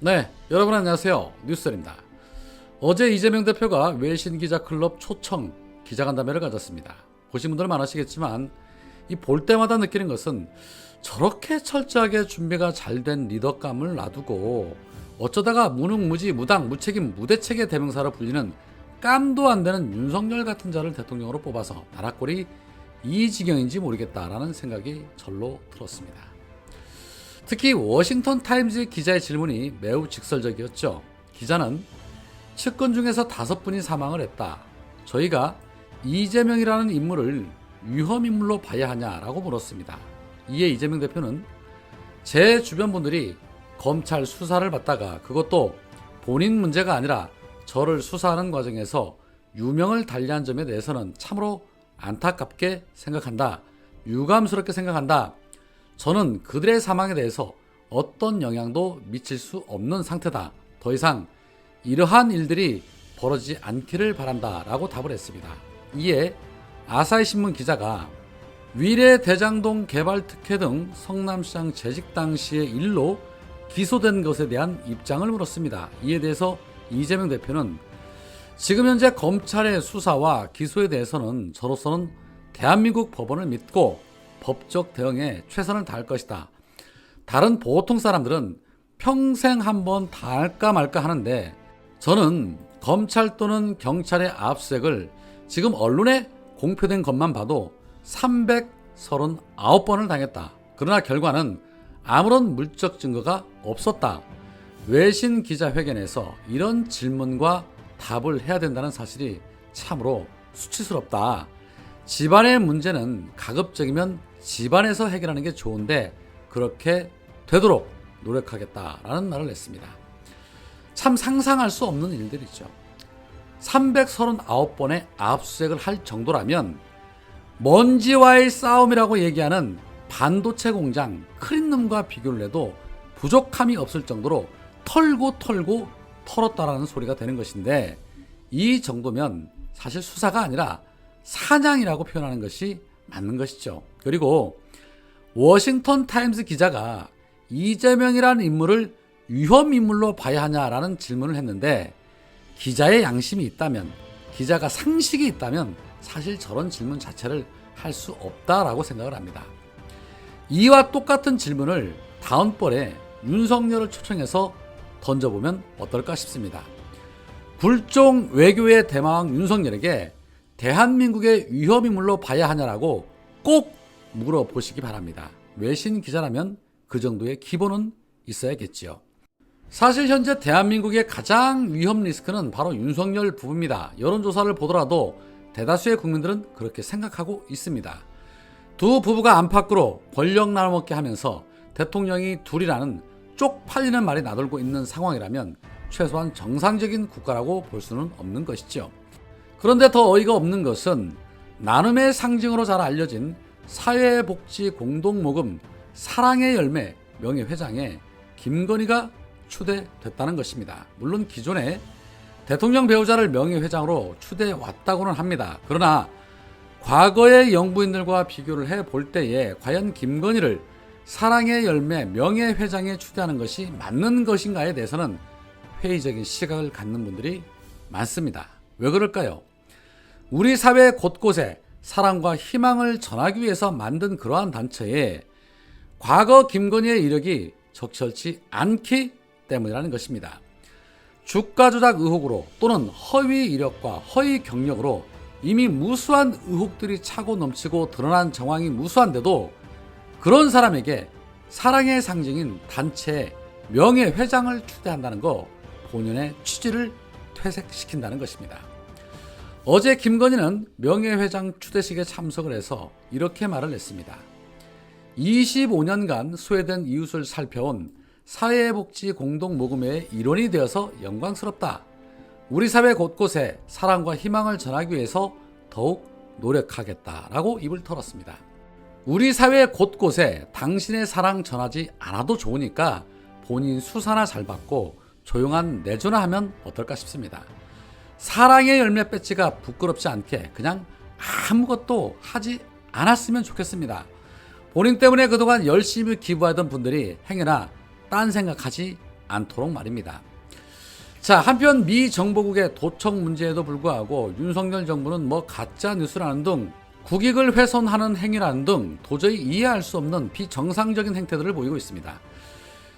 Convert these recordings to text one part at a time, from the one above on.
네, 여러분 안녕하세요. 뉴스입니다. 어제 이재명 대표가 외신 기자 클럽 초청 기자간담회를 가졌습니다. 보신 분들 많으시겠지만 이 볼 때마다 느끼는 것은 저렇게 철저하게 준비가 잘 된 리더감을 놔두고 어쩌다가 무능무지 무당 무책임 무대책의 대명사로 불리는 깜도 안 되는 윤석열 같은 자를 대통령으로 뽑아서 나라꼴이 이 지경인지 모르겠다라는 생각이 절로 들었습니다. 특히 워싱턴 타임즈 기자의 질문이 매우 직설적이었죠. 기자는 측근 중에서 5분이 사망을 했다. 저희가 이재명이라는 인물을 위험인물로 봐야 하냐라고 물었습니다. 이에 이재명 대표는 제 주변 분들이 검찰 수사를 받다가 그것도 본인 문제가 아니라 저를 수사하는 과정에서 유명을 달리한 점에 대해서는 참으로 안타깝게 생각한다. 유감스럽게 생각한다. 저는 그들의 사망에 대해서 어떤 영향도 미칠 수 없는 상태다. 더 이상 이러한 일들이 벌어지지 않기를 바란다 라고 답을 했습니다. 이에 아사히신문 기자가 위례 대장동 개발 특혜 등 성남시장 재직 당시의 일로 기소된 것에 대한 입장을 물었습니다. 이에 대해서 이재명 대표는 지금 현재 검찰의 수사와 기소에 대해서는 저로서는 대한민국 법원을 믿고 법적 대응에 최선을 다할 것이다. 다른 보통 사람들은 평생 한번 당할까 말까 하는데 저는 검찰 또는 경찰의 압수수색을 지금 언론에 공표된 것만 봐도 339번을 당했다. 그러나 결과는 아무런 물적 증거가 없었다. 외신 기자회견에서 이런 질문과 답을 해야 된다는 사실이 참으로 수치스럽다. 집안의 문제는 가급적이면 집안에서 해결하는 게 좋은데 그렇게 되도록 노력하겠다라는 말을 했습니다. 참 상상할 수 없는 일들이죠. 339번의 압수수색을 할 정도라면 먼지와의 싸움이라고 얘기하는 반도체 공장 크린룸과 비교를 해도 부족함이 없을 정도로 털고 털었다라는 소리가 되는 것인데 이 정도면 사실 수사가 아니라 사냥이라고 표현하는 것이 맞는 것이죠. 그리고 워싱턴 타임즈 기자가 이재명이라는 인물을 위험인물로 봐야 하냐라는 질문을 했는데 기자의 양심이 있다면, 기자가 상식이 있다면 사실 저런 질문 자체를 할 수 없다라고 생각을 합니다. 이와 똑같은 질문을 다음번에 윤석열을 초청해서 던져보면 어떨까 싶습니다. 굴종 외교의 대마왕 윤석열에게 대한민국의 위험인물로 봐야 하냐라고 꼭 물어보시기 바랍니다. 외신 기자라면 그 정도의 기본은 있어야겠지요. 사실 현재 대한민국의 가장 위험 리스크는 바로 윤석열 부부입니다. 여론조사를 보더라도 대다수의 국민들은 그렇게 생각하고 있습니다. 두 부부가 안팎으로 권력 나눠먹게 하면서 대통령이 둘이라는 쪽팔리는 말이 나돌고 있는 상황이라면 최소한 정상적인 국가라고 볼 수는 없는 것이죠. 그런데 더 어이가 없는 것은 나눔의 상징으로 잘 알려진 사회복지공동모금 사랑의 열매 명예회장에 김건희가 추대됐다는 것입니다. 물론 기존에 대통령 배우자를 명예회장으로 추대해왔다고는 합니다. 그러나 과거의 영부인들과 비교를 해볼 때에 과연 김건희를 사랑의 열매 명예회장에 추대하는 것이 맞는 것인가에 대해서는 회의적인 시각을 갖는 분들이 많습니다. 왜 그럴까요? 우리 사회 곳곳에 사랑과 희망을 전하기 위해서 만든 그러한 단체에 과거 김건희의 이력이 적절치 않기 때문이라는 것입니다. 주가 조작 의혹으로 또는 허위 이력과 허위 경력으로 이미 무수한 의혹들이 차고 넘치고 드러난 정황이 무수한데도 그런 사람에게 사랑의 상징인 단체의 명예회장을 추대한다는 거 본연의 취지를 퇴색시킨다는 것입니다. 어제 김건희는 명예회장 추대식에 참석을 해서 이렇게 말을 했습니다. 25년간 소외된 이웃을 살펴온 사회복지 공동모금회의 일원이 되어서 영광스럽다. 우리 사회 곳곳에 사랑과 희망을 전하기 위해서 더욱 노력하겠다라고 입을 털었습니다. 우리 사회 곳곳에 당신의 사랑 전하지 않아도 좋으니까 본인 수사나 잘 받고 조용한 내조나 하면 어떨까 싶습니다. 사랑의 열매 배지가 부끄럽지 않게 그냥 아무것도 하지 않았으면 좋겠습니다. 본인 때문에 그동안 열심히 기부하던 분들이 행여나 딴 생각하지 않도록 말입니다. 자, 한편 미 정보국의 도청 문제에도 불구하고 윤석열 정부는 가짜 뉴스라는 등 국익을 훼손하는 행위라는 등 도저히 이해할 수 없는 비정상적인 행태들을 보이고 있습니다.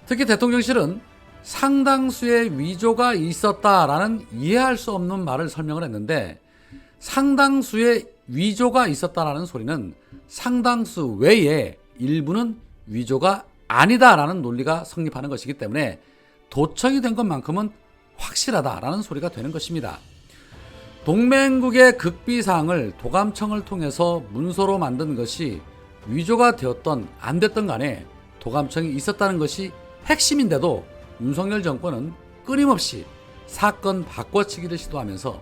특히 대통령실은 상당수의 위조가 있었다라는 이해할 수 없는 말을 설명을 했는데, 상당수의 위조가 있었다라는 소리는 상당수 외에 일부는 위조가 아니다라는 논리가 성립하는 것이기 때문에 도청이 된 것만큼은 확실하다라는 소리가 되는 것입니다. 동맹국의 극비사항을 도감청을 통해서 문서로 만든 것이 위조가 되었던 안 됐던 간에 도감청이 있었다는 것이 핵심인데도 윤석열 정권은 끊임없이 사건 바꿔치기를 시도하면서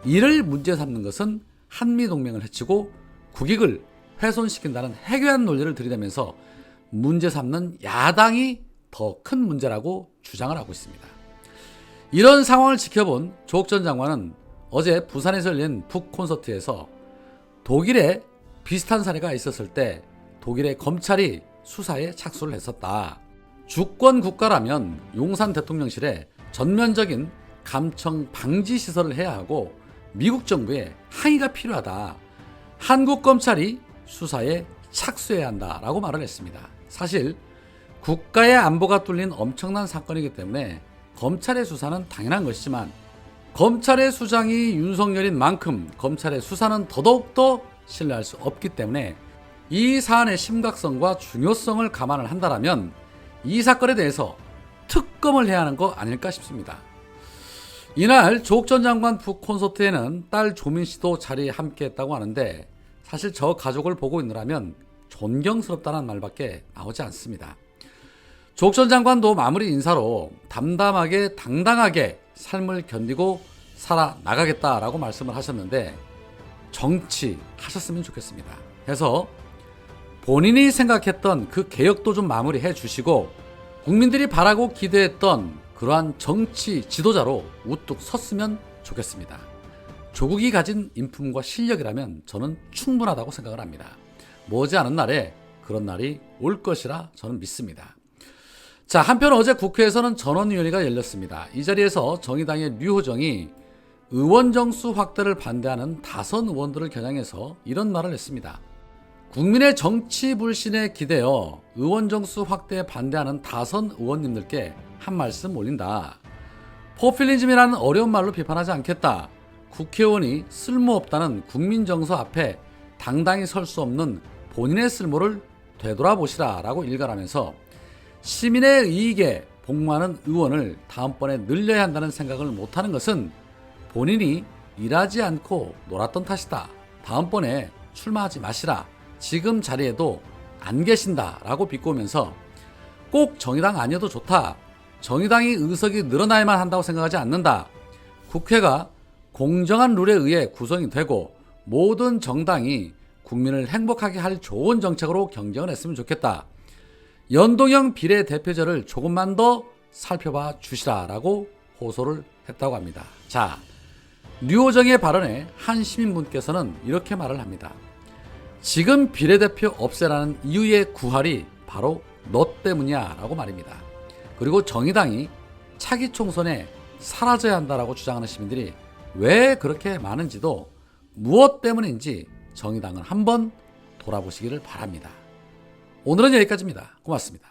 이를 문제 삼는 것은 한미동맹을 해치고 국익을 훼손시킨다는 해괴한 논리를 들이대면서 문제 삼는 야당이 더 큰 문제라고 주장을 하고 있습니다. 이런 상황을 지켜본 조국 전 장관은 어제 부산에서 열린 북 콘서트에서 독일에 비슷한 사례가 있었을 때 독일의 검찰이 수사에 착수를 했었다. 주권 국가라면 용산 대통령실에 전면적인 감청 방지 시설을 해야 하고 미국 정부의 항의가 필요하다. 한국 검찰이 수사에 착수해야 한다라고 말을 했습니다. 사실 국가의 안보가 뚫린 엄청난 사건이기 때문에 검찰의 수사는 당연한 것이지만 검찰의 수장이 윤석열인 만큼 검찰의 수사는 더더욱더 신뢰할 수 없기 때문에 이 사안의 심각성과 중요성을 감안을 한다면 이 사건에 대해서 특검을 해야 하는 거 아닐까 싶습니다. 이날 조국 전 장관 북 콘서트에는 딸 조민 씨도 자리에 함께했다고 하는데, 사실 저 가족을 보고 있느라면 존경스럽다는 말밖에 나오지 않습니다. 조국 전 장관도 마무리 인사로 담담하게 당당하게 삶을 견디고 살아나가겠다라고 말씀을 하셨는데, 정치하셨으면 좋겠습니다. 그래서 본인이 생각했던 그 개혁도 좀 마무리해 주시고 국민들이 바라고 기대했던 그러한 정치 지도자로 우뚝 섰으면 좋겠습니다. 조국이 가진 인품과 실력이라면 저는 충분하다고 생각을 합니다. 머지않은 날에 그런 날이 올 것이라 저는 믿습니다. 자, 한편 어제 국회에서는 전원위원회가 열렸습니다. 이 자리에서 정의당의 류호정이 의원 정수 확대를 반대하는 다선 의원들을 겨냥해서 이런 말을 했습니다. 국민의 정치 불신에 기대어 의원 정수 확대에 반대하는 다선 의원님들께 한 말씀 올린다. 포퓰리즘이라는 어려운 말로 비판하지 않겠다. 국회의원이 쓸모없다는 국민 정서 앞에 당당히 설 수 없는 본인의 쓸모를 되돌아보시라 라고 일갈하면서 시민의 이익에 복무하는 의원을 다음번에 늘려야 한다는 생각을 못하는 것은 본인이 일하지 않고 놀았던 탓이다. 다음번에 출마하지 마시라. 지금 자리에도 안 계신다 라고 비꼬면서 꼭 정의당 아니어도 좋다. 정의당이 의석이 늘어나야만 한다고 생각하지 않는다. 국회가 공정한 룰에 의해 구성이 되고 모든 정당이 국민을 행복하게 할 좋은 정책으로 경쟁을 했으면 좋겠다. 연동형 비례대표제를 조금만 더 살펴봐 주시라라고 호소를 했다고 합니다. 자, 류호정의 발언에 한 시민분께서는 이렇게 말을 합니다. 지금 비례대표 없애라는 이유의 구할이 바로 너 때문이야 라고 말입니다. 그리고 정의당이 차기 총선에 사라져야 한다라고 주장하는 시민들이 왜 그렇게 많은지도 무엇 때문인지 정의당을 한번 돌아보시기를 바랍니다. 오늘은 여기까지입니다. 고맙습니다.